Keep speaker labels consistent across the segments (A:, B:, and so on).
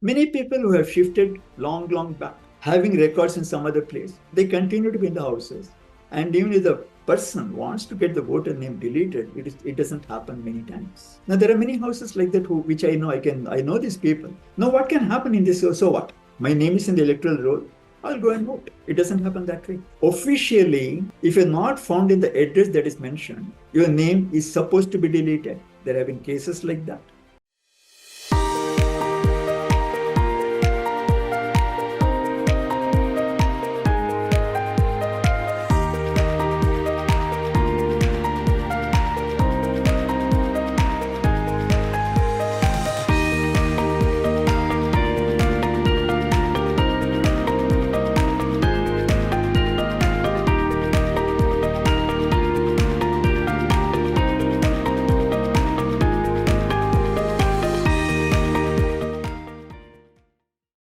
A: Many people who have shifted long back, having records in some other place, they continue to be in the houses. And even if the person wants to get the voter name deleted, it doesn't happen many times. Now there are many houses like that which I know. I know these people. Now what can happen in this? So what? My name is in the electoral roll. I'll go and vote. It doesn't happen that way. Officially, if you're not found in the address that is mentioned, your name is supposed to be deleted. There have been cases like that.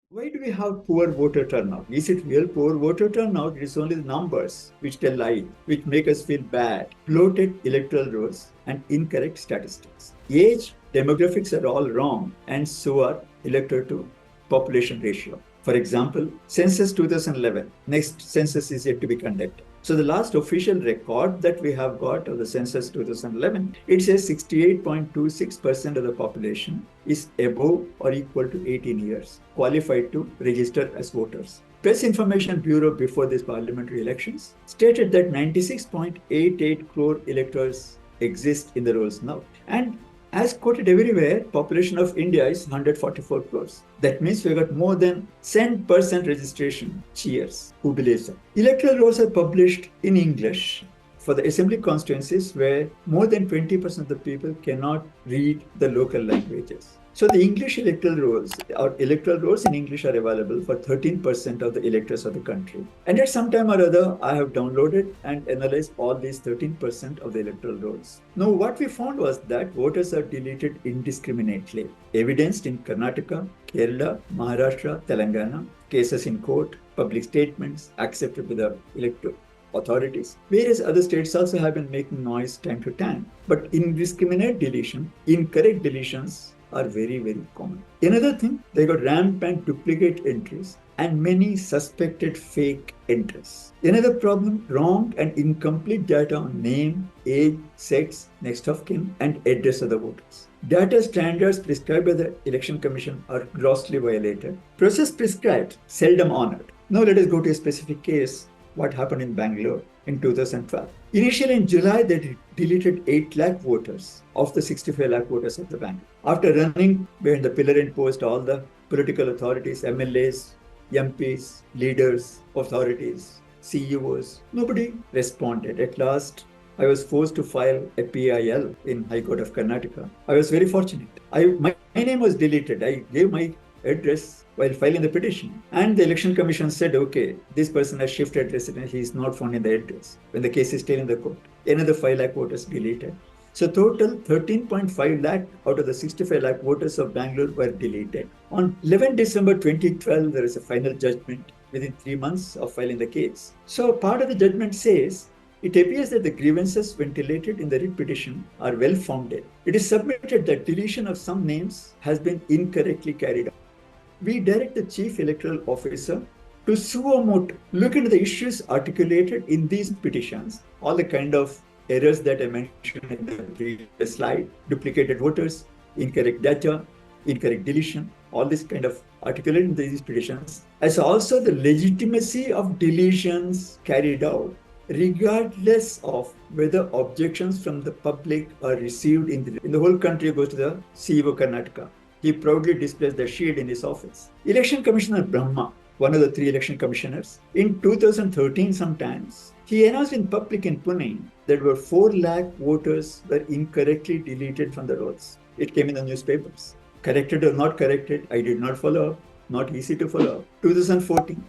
A: Why do we have poor voter turnout? Is it real poor voter turnout? It is only the numbers which tell lies, which make us feel bad. Bloated electoral rolls and incorrect statistics. Age, demographics are all wrong, and so are electoral to population ratio. For example, census 2011. Next census is yet to be conducted. So the last official record that we have got of the census 2011, it says 68.26% of the population is above or equal to 18 years, qualified to register as voters. Press Information Bureau before these parliamentary elections stated that 96.88 crore electors exist in the rolls now. And as quoted everywhere, population of India is 144 crores. That means we got more than 10% registration. Cheers. Who believes that? Electoral rolls are published in English for the assembly constituencies where more than 20% of the people cannot read the local languages. So the English electoral rolls in English are available for 13% of the electors of the country. And at some time or other, I have downloaded and analyzed all these 13% of the electoral rolls. Now, what we found was that voters are deleted indiscriminately, evidenced in Karnataka, Kerala, Maharashtra, Telangana, cases in court, public statements accepted by the electoral authorities. Various other states also have been making noise time to time. But indiscriminate deletion, incorrect deletions, are very common. Another thing, they got rampant duplicate entries and many suspected fake entries. Another problem, wrong and incomplete data on name, age, sex, next of kin, and address of the voters. Data standards prescribed by the Election Commission are grossly violated. Process prescribed, seldom honored. Now let us go to a specific case, what happened in Bangalore in 2012. Initially in July, they deleted 8 lakh voters of the 65 lakh voters of the Bangalore. After running behind the pillar and post all the political authorities, MLAs, MPs, leaders, authorities, CEOs, nobody responded. At last, I was forced to file a PIL in High Court of Karnataka. I was very fortunate. My name was deleted. I gave my address while filing the petition. And the Election Commission said, okay, this person has shifted residence, he is not found in the address when the case is still in the court. Another 5 lakh voters deleted. So total 13.5 lakh out of the 65 lakh voters of Bangalore were deleted. On 11 December 2012, there is a final judgment within 3 months of filing the case. So part of the judgment says, it appears that the grievances ventilated in the writ petition are well founded. It is submitted that deletion of some names has been incorrectly carried out. We direct the Chief Electoral Officer to suo motu, look into the issues articulated in these petitions, all the kind of errors that I mentioned in the previous slide, duplicated voters, incorrect data, incorrect deletion, all this kind of articulated in these petitions, as also the legitimacy of deletions carried out, regardless of whether objections from the public are received in the whole country. Goes to the CEO Karnataka. He proudly displays the shield in his office. Election Commissioner Brahma, one of the 3 election commissioners, in 2013 sometimes, he announced in public in Pune that were 4 lakh voters were incorrectly deleted from the rolls. It came in the newspapers. Corrected or not corrected, I did not follow up. Not easy to follow up. 2014,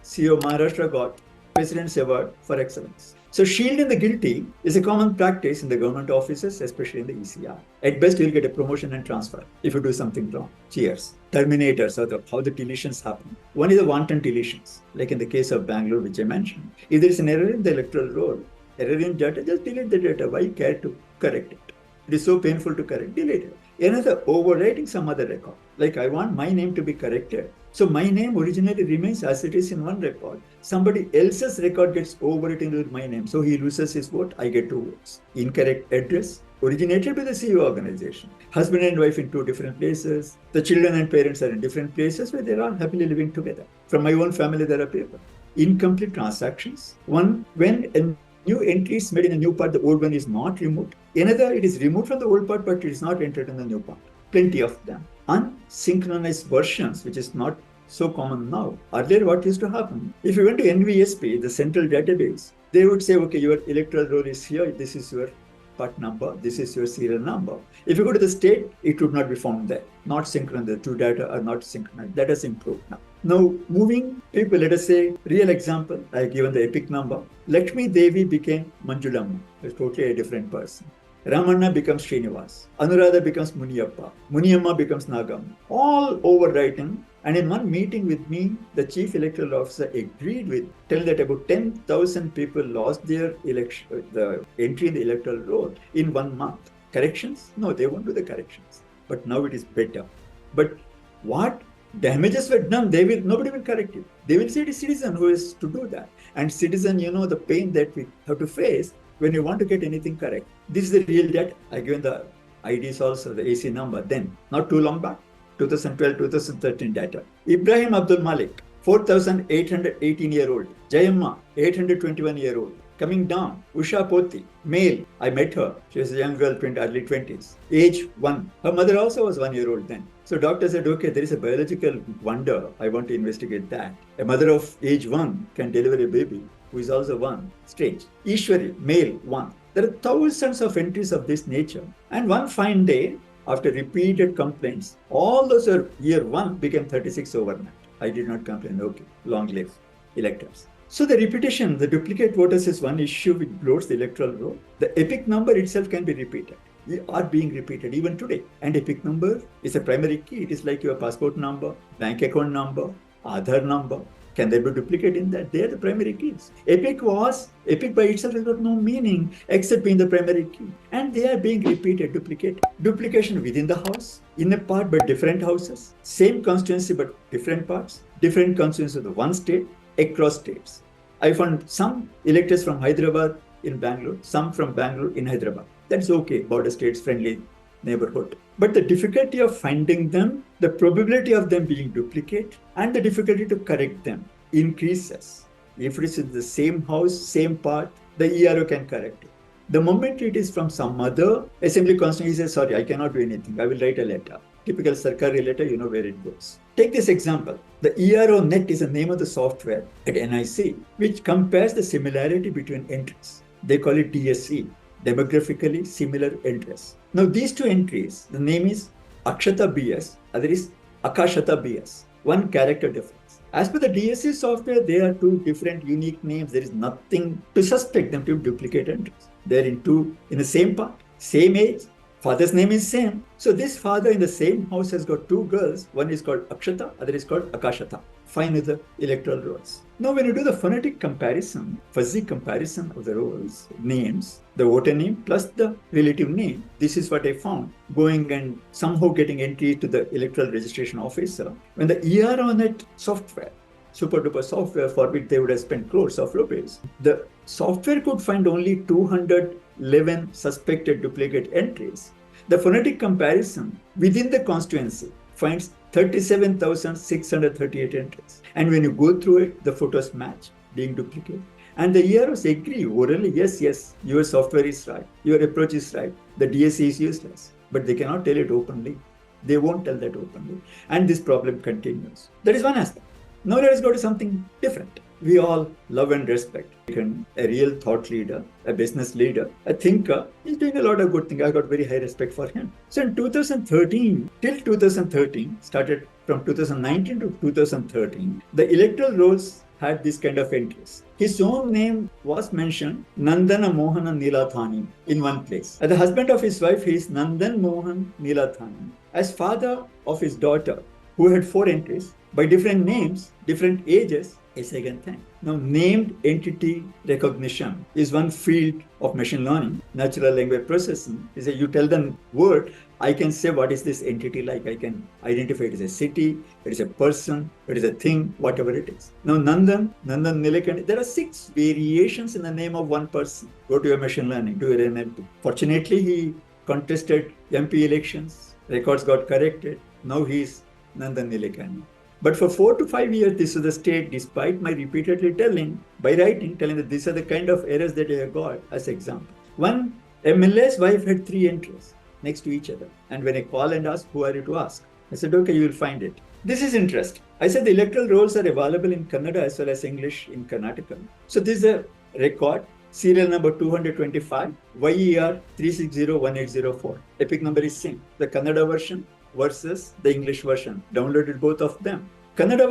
A: CEO Maharashtra got President's Award for Excellence. So shielding the guilty is a common practice in the government offices, especially in the ECR. At best, you'll get a promotion and transfer if you do something wrong. Cheers. Terminators, or how the deletions happen. One is the wanton deletions, like in the case of Bangalore, which I mentioned. If there is an error in the electoral roll, error in data, just delete the data. Why care to correct it? It is so painful to correct, delete it. Another, overwriting some other record. Like I want my name to be corrected. So my name originally remains as it is in one record. Somebody else's record gets overwritten with my name. So he loses his vote, I get 2 votes. Incorrect address originated by the CEO organization. Husband and wife in 2 different places. The children and parents are in different places where they are happily living together. From my own family, there are people. Incomplete transactions. One, when a new entry is made in a new part, the old one is not removed. Another, it is removed from the old part, but it is not entered in the new part. Plenty of them. Unsynchronized versions, which is not so common now. Earlier, what used to happen? If you went to NVSP, the central database, they would say, okay, your electoral roll is here, this is your part number, this is your serial number. If you go to the state, it would not be found there. Not synchronized, the two data are not synchronized. That has improved now. Now, moving people, let us say, real example, I have given the epic number. Lakshmi Devi became Manjulamma, a totally a different person. Ramanna becomes Srinivas. Anuradha becomes Muniyappa. Muniyamma becomes Nagamma. All overwriting. And in one meeting with me, the chief electoral officer agreed with, tell that about 10,000 people lost their election, the entry in the electoral roll in 1 month. Corrections? No, they won't do the corrections. But now it is better. But what damages were done, nobody will correct it. They will say it is citizen who is to do that. And citizen, the pain that we have to face when you want to get anything correct. This is the real data. I given the IDs also, the AC number then, not too long back, 2012, 2013 data. Ibrahim Abdul Malik, 4,818-year-old. Jayamma, 821-year-old. Coming down, Usha Poti, male. I met her. She was a young girl, early 20s. Age 1. Her mother also was 1-year-old then. So doctor said, okay, there is a biological wonder. I want to investigate that. A mother of age 1 can deliver a baby who is also 1. Strange. Ishwari, male 1. There are thousands of entries of this nature. And one fine day, after repeated complaints, all those are year 1 became 36 overnight. I did not complain. Okay, long live electors. So the repetition, the duplicate voters is one issue which bloats the electoral roll. The epic number itself can be repeated. They are being repeated even today. And epic number is a primary key. It is like your passport number, bank account number, Aadhaar number. Can there be duplicate in that? They are the primary keys. Epic by itself has got no meaning except being the primary key. And they are being repeated, duplicate. Duplication within the house, in a part but different houses. Same constituency but different parts. Different constituencies of the one state, across states. I found some electors from Hyderabad in Bangalore, some from Bangalore in Hyderabad. That's okay, border states friendly neighborhood. But the difficulty of finding them, the probability of them being duplicate, and the difficulty to correct them increases. If it is in the same house, same part, the ERO can correct it. The moment it is from some other assembly constituency, he says, sorry, I cannot do anything. I will write a letter. Typical Sarkari letter, you know where it goes. Take this example. The ERO net is the name of the software at NIC, which compares the similarity between entries. They call it DSE, demographically similar entries. Now these two entries, the name is Akshata BS, other is Akashata BS, one character difference. As per the DSE software, they are two different unique names. There is nothing to suspect them to be duplicate entries. They are in the same part, same age, father's name is same. So this father in the same house has got 2 girls. One is called Akshata, other is called Akashata. Fine with the electoral rolls. Now when you do the phonetic comparison, fuzzy comparison of the rolls, names, the voter name plus the relative name, this is what I found. Going and somehow getting entry to the electoral registration officer. When the ERONet software, super duper software for which they would have spent crores of rupees, the software could find only 211 suspected duplicate entries. The phonetic comparison within the constituency finds 37,638 entries. And when you go through it, the photos match, being duplicate. And the EROs agree orally, yes, your software is right, your approach is right, the DSE is useless. But they cannot tell it openly. They won't tell that openly. And this problem continues. That is one aspect. Now let us go to something different. We all love and respect a real thought leader, a business leader, a thinker. He's doing a lot of good things. I got very high respect for him. So in 2013, till 2013, started from 2019 to 2013, the electoral rolls had this kind of entries. His own name was mentioned, Nandana Mohana Nilathani, in one place. As the husband of his wife, he is Nandan Mohan Nilathani. As father of his daughter, who had 4 entries, by different names, different ages, a second thing. Now, named entity recognition is one field of machine learning. Natural language processing is you tell them word, I can say what is this entity like. I can identify it as a city, it is a person, it is a thing, whatever it is. Now, Nandan Nilekani, there are 6 variations in the name of one person. Go to your machine learning, do your NLP. Fortunately, he contested MP elections, records got corrected. Now he is Nandan Nilekani. But for 4 to 5 years, this is the state, despite my repeatedly telling that these are the kind of errors that I have got as example. One MLA's wife had 3 entries next to each other. And when I call and ask, who are you to ask? I said, okay, you will find it. This is interesting. I said the electoral rolls are available in Kannada as well as English in Karnataka. So this is a record, serial number 225, YER 3601804. Epic number is same. The Kannada version versus the English version. Downloaded both of them. Kannada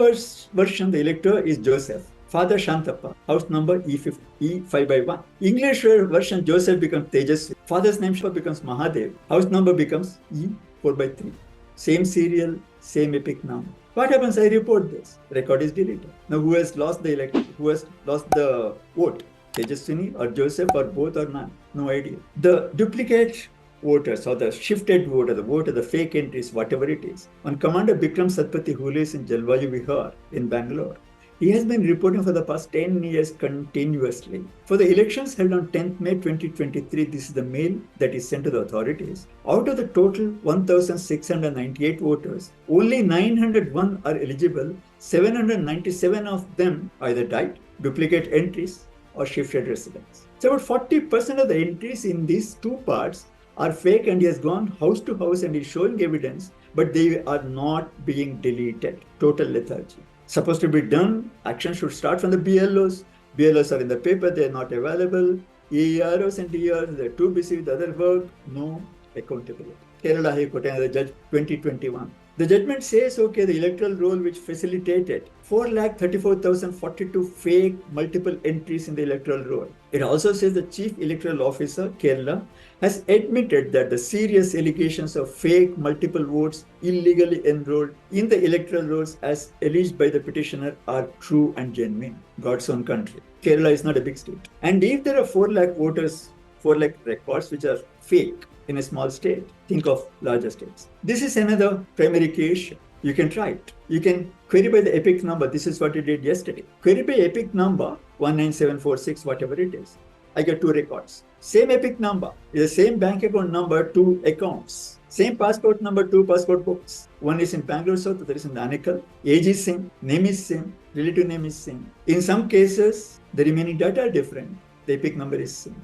A: version, the elector is Joseph. Father Shantappa, house number E5/1. English version, Joseph becomes Tejasvi. Father's name becomes Mahadev. House number becomes E4/3. Same serial, same epic number. What happens? I report this. Record is deleted. Now, who has lost the election? Who has lost the vote? Tejaswini or Joseph or both or none? No idea. The duplicate voters or the shifted voter, the fake entries, whatever it is. On Commander Bikram Satpathy, who lives in Jalvayu Vihar in Bangalore, he has been reporting for the past 10 years continuously. For the elections held on 10th May 2023, this is the mail that is sent to the authorities. Out of the total 1,698 voters, only 901 are eligible. 797 of them either died, duplicate entries, or shifted residence. So about 40% of the entries in these two parts are fake, and he has gone house to house and is showing evidence, but they are not being deleted. Total lethargy. Supposed to be done, action should start from the BLOs. BLOs are in the paper, they are not available. EROs and DRs, they are too busy with other work. No accountability. Kerala High Court, the judge 2021. The judgment says, okay, the electoral roll which facilitated 4,34,042 fake multiple entries in the electoral roll. It also says the Chief Electoral Officer, Kerala, has admitted that the serious allegations of fake multiple votes illegally enrolled in the electoral rolls as alleged by the petitioner are true and genuine. God's own country. Kerala is not a big state. And if there are 4 lakh voters, 4 lakh records which are fake, in a small state, think of larger states. This is another primary case. You can try it. You can query by the epic number. This is what I did yesterday. Query by epic number 19746, whatever it is. I get 2 records. Same epic number is the same bank account number, 2 accounts. Same passport number, 2 passport books. One is in Bangalore South, other is in Anekal. Age is same, name is same, relative name is same. In some cases, the remaining data are different. The epic number is same.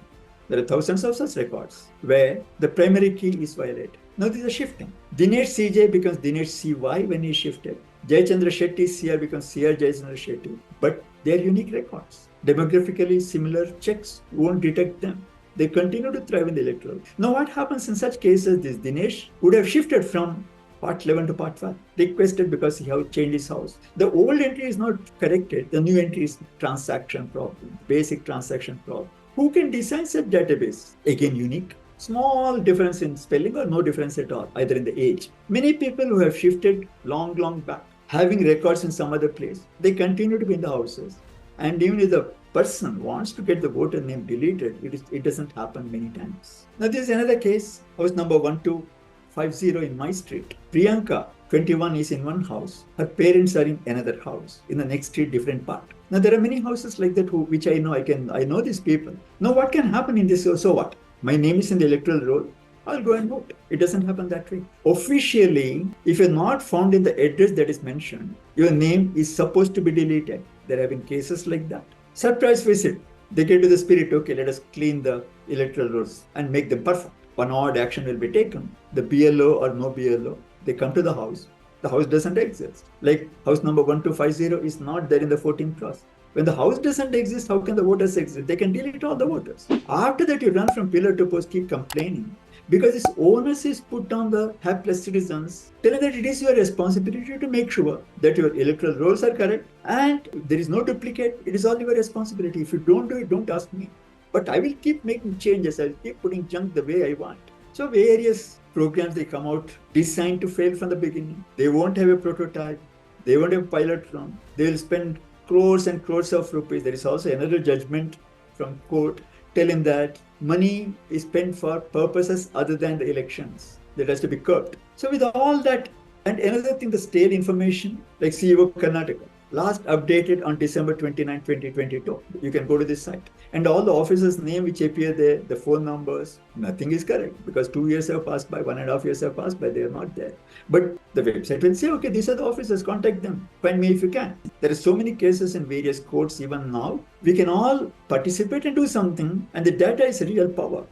A: There are thousands of such records where the primary key is violated. Now this is shifting. Dinesh CJ becomes Dinesh CY when he is shifted. Jayachandra Shetty CR becomes CR Jayachandra Shetty. But they are unique records. Demographically similar checks won't detect them. They continue to thrive in the electoral. Now what happens in such cases? This Dinesh would have shifted from part 11 to part 5. Requested because he has changed his house. The old entry is not corrected. The new entry is transaction problem, basic transaction problem. Who can design such database? Again, unique. Small difference in spelling or no difference at all, either in the age. Many people who have shifted long back, having records in some other place, they continue to be in the houses. And even if the person wants to get the voter name deleted, it doesn't happen many times. Now, this is another case, house number 1250 in my street. Priyanka, 21, is in one house. Her parents are in another house, in the next street, different part. Now, there are many houses like that which I know. I know these people. Now, what can happen in this? So what? My name is in the electoral roll. I'll go and vote. It doesn't happen that way. Officially, if you're not found in the address that is mentioned, your name is supposed to be deleted. There have been cases like that. Surprise visit. They get to the spirit, okay, let us clean the electoral rolls and make them perfect. One odd action will be taken. The BLO or no BLO, they come to the house. The house doesn't exist. Like house number 1250 is not there in the 14th class. When the house doesn't exist, how can the voters exist? They can delete all the voters. After that, you run from pillar to post, keep complaining. Because this onus is put on the hapless citizens, telling that it is your responsibility to make sure that your electoral rolls are correct and there is no duplicate. It is all your responsibility. If you don't do it, don't ask me. But I will keep making changes. I'll keep putting junk the way I want. So various programs, they come out designed to fail from the beginning. They won't have a prototype. They won't have pilot run. They will spend crores and crores of rupees. There is also another judgment from court telling that money is spent for purposes other than the elections. That has to be curbed. So with all that, and another thing, the state information, like CEO Karnataka, last updated on December 29, 2022. You can go to this site. And all the officers' name which appear there, the phone numbers, nothing is correct because 2 years have passed by, 1.5 years have passed by, they are not there. But the website will say, okay, these are the officers, contact them, find me if you can. There are so many cases in various courts even now. We can all participate and do something, and the data is real power.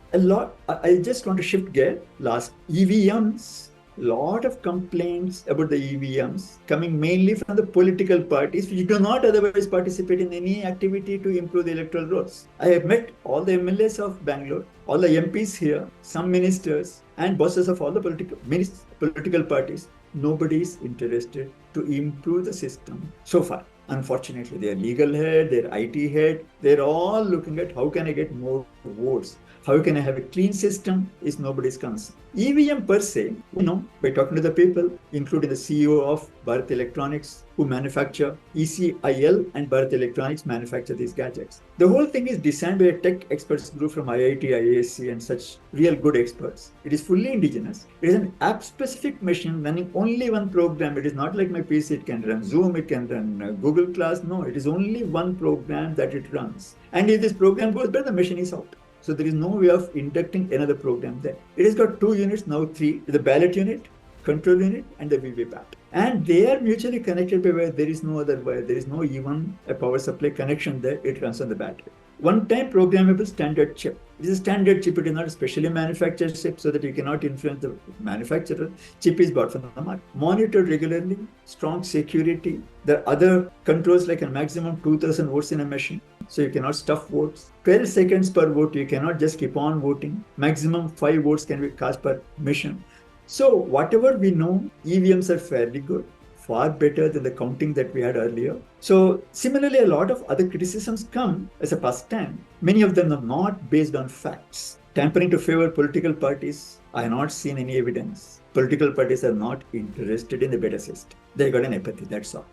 A: I just want to shift gear. Last EVMs, lot of complaints about the EVMs coming mainly from the political parties which do not otherwise participate in any activity to improve the electoral rolls. I have met all the MLAs of Bangalore, all the MPs here, some ministers and bosses of all the political parties. Nobody is interested to improve the system so far. Unfortunately, their legal head, their IT head, they're all looking at how can I get more votes? How can I have a clean system is nobody's concern. EVM per se, by talking to the people, including the CEO of Bharat Electronics, who manufacture ECIL and Bharat Electronics manufacture these gadgets. The whole thing is designed by a tech experts group from IIT, IASC and such real good experts. It is fully indigenous. It is an app-specific machine running only one program. It is not like my PC. It can run Zoom, it can run Google Class. No, it is only one program that it runs. And if this program goes bad, the machine is out. So there is no way of inducting another program there. It has got 2 units, now 3, the ballot unit, control unit, and the VVPAT. And they are mutually connected by wire. There is no other wire. There is no even a power supply connection there. It runs on the battery. One-time programmable standard chip. It is a standard chip. It is not a specially manufactured chip so that you cannot influence the manufacturer. Chip is bought from the market. Monitored regularly, strong security. There are other controls like a maximum 2,000 votes in a machine. So you cannot stuff votes. 12 seconds per vote. You cannot just keep on voting. Maximum 5 votes can be cast per mission. So whatever we know, EVMs are fairly good, far better than the counting that we had earlier. So similarly, a lot of other criticisms come as a pastime. Many of them are not based on facts. Tampering to favor political parties, I have not seen any evidence. Political parties are not interested in the better system. They got an apathy, that's all.